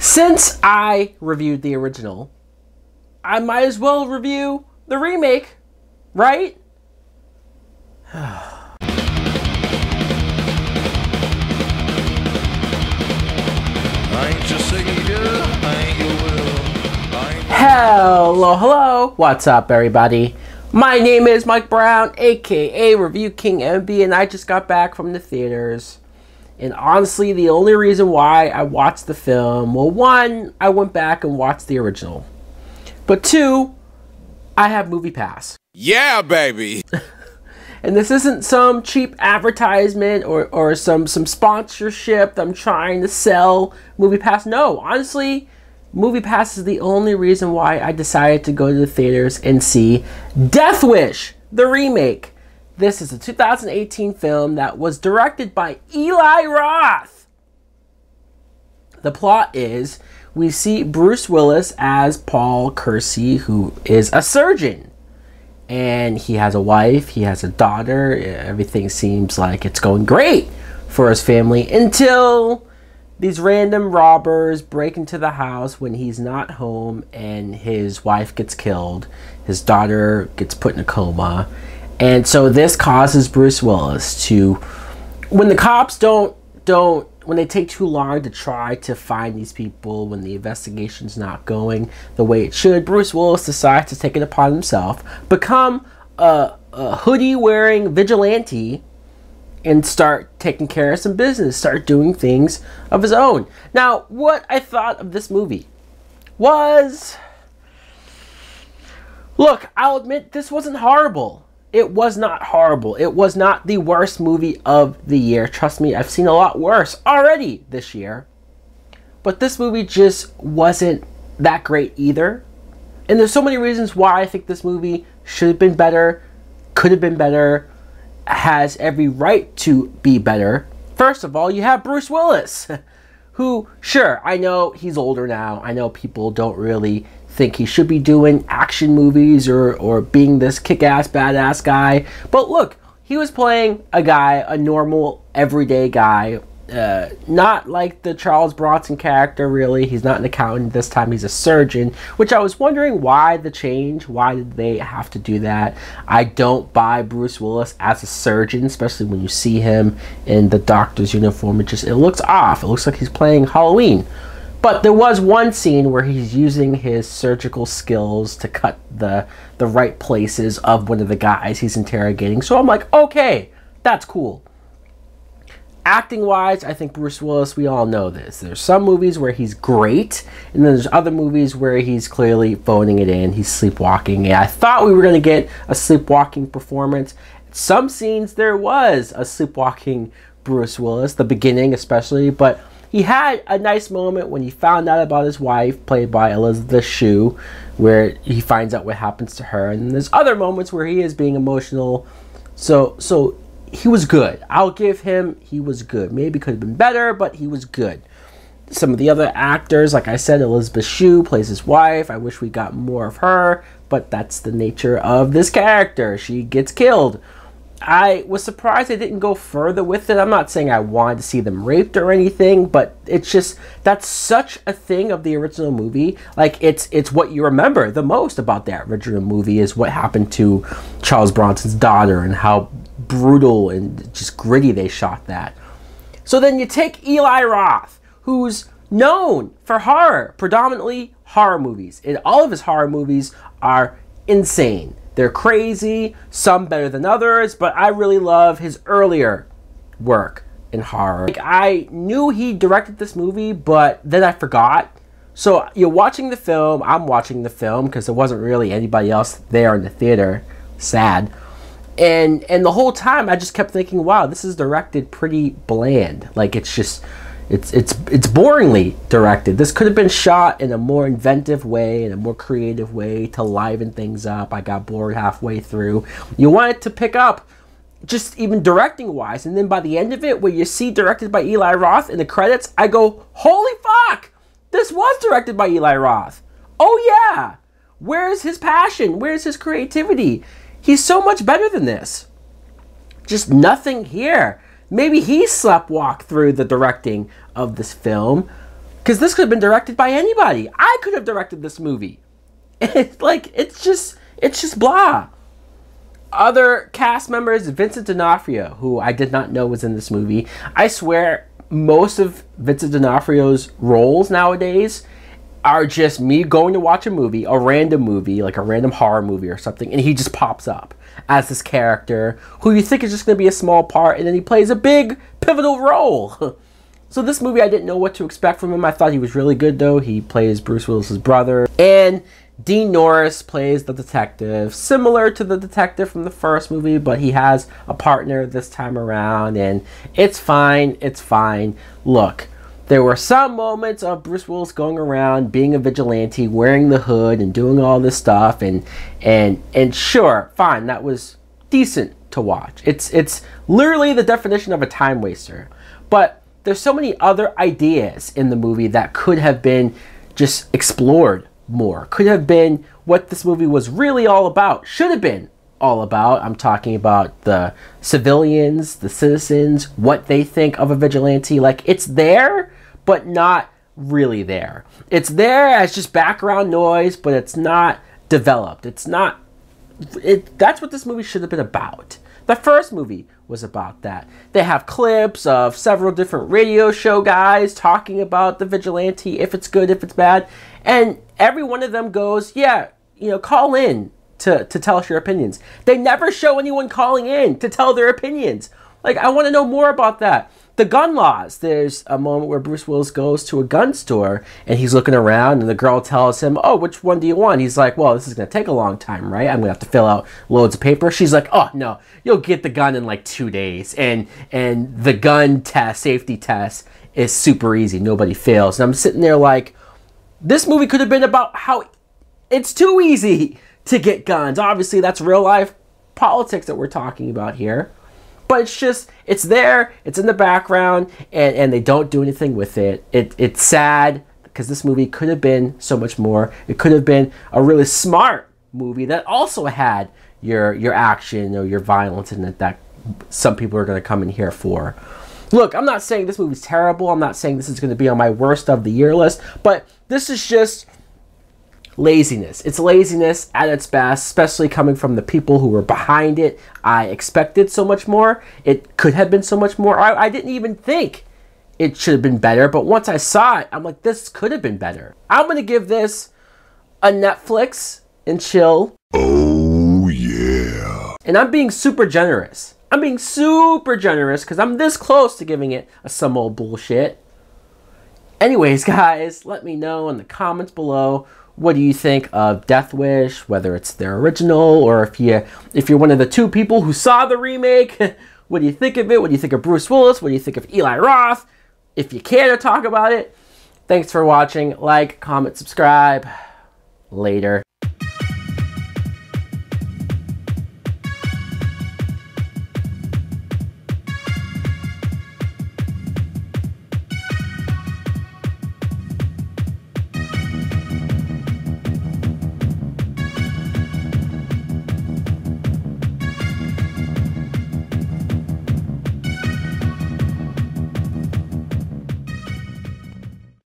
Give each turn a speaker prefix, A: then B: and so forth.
A: Since I reviewed the original, I might as well review the remake, right? Hello, what's up everybody? My name is Mike Brown, aka ReviewKingMB, and I just got back from the theaters. And honestly, the only reason why I watched the film, well, one, I went back and watched the original. But two, I have Movie Pass.
B: Yeah, baby!
A: And this isn't some cheap advertisement or some sponsorship that I'm trying to sell Movie Pass. No, honestly, Movie Pass is the only reason why I decided to go to the theaters and see Death Wish, the remake. This is a 2018 film that was directed by Eli Roth. The plot is, we see Bruce Willis as Paul Kersey, who is a surgeon. And he has a wife, he has a daughter, everything seems like it's going great for his family until these random robbers break into the house when he's not home and his wife gets killed, his daughter gets put in a coma. And so this causes Bruce Willis to, when the cops when they take too long to try to find these people, when the investigation's not going the way it should, Bruce Willis decides to take it upon himself, become a hoodie-wearing vigilante, and start taking care of some business, start doing things of his own. Now, what I thought of this movie was, look, I'll admit this wasn't horrible. It was not horrible. It was not the worst movie of the year. Trust me, I've seen a lot worse already this year. But this movie just wasn't that great either. And there's so many reasons why I think this movie should have been better, could have been better, has every right to be better. First of all, you have Bruce Willis, who, sure, I know he's older now. I know people don't really think he should be doing action movies or being this kick-ass badass guy, but look, he was playing a guy, a normal everyday guy, not like the Charles Bronson character. Really, he's not an accountant this time, he's a surgeon, which I was wondering why the change, why did they have to do that? I don't buy Bruce Willis as a surgeon, especially when you see him in the doctor's uniform. It looks off. It looks like he's playing Halloween. But there was one scene where he's using his surgical skills to cut the right places of one of the guys he's interrogating. So I'm like, okay, that's cool. Acting-wise, I think Bruce Willis, we all know this. There's some movies where he's great, and then there's other movies where he's clearly phoning it in. He's sleepwalking. And I thought we were going to get a sleepwalking performance. Some scenes there was a sleepwalking Bruce Willis, the beginning especially, but he had a nice moment when he found out about his wife, played by Elizabeth Shue, where he finds out what happens to her. And there's other moments where he is being emotional. So he was good. I'll give him, he was good. Maybe could have been better, but he was good. Some of the other actors, like I said, Elizabeth Shue plays his wife. I wish we got more of her, but that's the nature of this character. She gets killed. I was surprised they didn't go further with it. I'm not saying I wanted to see them raped or anything, but it's just, that's such a thing of the original movie. Like, it's what you remember the most about that original movie is what happened to Charles Bronson's daughter and how brutal and just gritty they shot that. So then you take Eli Roth, who's known for horror, predominantly horror movies. And all of his horror movies are insane. They're crazy, some better than others, but I really love his earlier work in horror. Like, I knew he directed this movie, but then I forgot. So you're watching the film, I'm watching the film, because there wasn't really anybody else there in the theater. Sad. And the whole time I just kept thinking, wow, this is directed pretty bland. Like, it's just, it's boringly directed. This could have been shot in a more inventive way, in a more creative way to liven things up. I got bored halfway through. You want it to pick up, just even directing wise, and then by the end of it, where you see directed by Eli Roth in the credits, I go, holy fuck, this was directed by Eli Roth. Oh yeah, where's his passion? Where's his creativity? He's so much better than this. Just nothing here. Maybe he sleptwalked through the directing of this film, Because this could have been directed by anybody. I could have directed this movie. It's just blah. Other cast members, Vincent D'Onofrio, who I did not know was in this movie. I swear, most of Vincent D'Onofrio's roles nowadays are just me going to watch a movie, a random movie, like a random horror movie or something, and he just pops up as this character who you think is just going to be a small part, and then he plays a big, pivotal role. So this movie, I didn't know what to expect from him. I thought he was really good, though. He plays Bruce Willis's brother. And Dean Norris plays the detective, similar to the detective from the first movie, but he has a partner this time around, and it's fine. It's fine. Look, there were some moments of Bruce Willis going around being a vigilante, wearing the hood and doing all this stuff, and sure, fine, that was decent to watch. It's literally the definition of a time waster. But there's so many other ideas in the movie that could have been just explored more. Could have been what this movie was really all about. Should have been all about. I'm talking about the civilians, the citizens, what they think of a vigilante. Like, it's there, but not really there. It's there as just background noise, but it's not developed. It's not... that's what this movie should have been about. The first movie was about that. They have clips of several different radio show guys talking about the vigilante, if it's good, if it's bad. And every one of them goes, yeah, you know, call in to tell us your opinions. They never show anyone calling in to tell their opinions. Like, I want to know more about that. The gun laws. There's a moment where Bruce Willis goes to a gun store and he's looking around and the girl tells him, oh, which one do you want? He's like, well, this is going to take a long time, right? I'm going to have to fill out loads of paper. She's like, oh, no, you'll get the gun in like 2 days. And the gun test, safety test, is super easy. Nobody fails. And I'm sitting there like, this movie could have been about how it's too easy to get guns. Obviously, that's real life politics that we're talking about here. But it's just, it's there, it's in the background, and they don't do anything with it. It's sad, because this movie could have been so much more. It could have been a really smart movie that also had your action or your violence in it that some people are going to come in here for. Look, I'm not saying this movie's terrible. I'm not saying this is going to be on my worst of the year list, but this is just laziness. It's laziness at its best, especially coming from the people who were behind it. I expected so much more. It could have been so much more. I didn't even think it should have been better, but once I saw it, I'm like, this could have been better. I'm going to give this a Netflix and chill.
B: Oh, yeah.
A: And I'm being super generous. I'm being super generous because I'm this close to giving it a some old bullshit. Anyways, guys, let me know in the comments below, what do you think of Death Wish, whether it's their original or if you're one of the 2 people who saw the remake? What do you think of it? What do you think of Bruce Willis? What do you think of Eli Roth? If you care to talk about it, thanks for watching. Like, comment, subscribe. Later.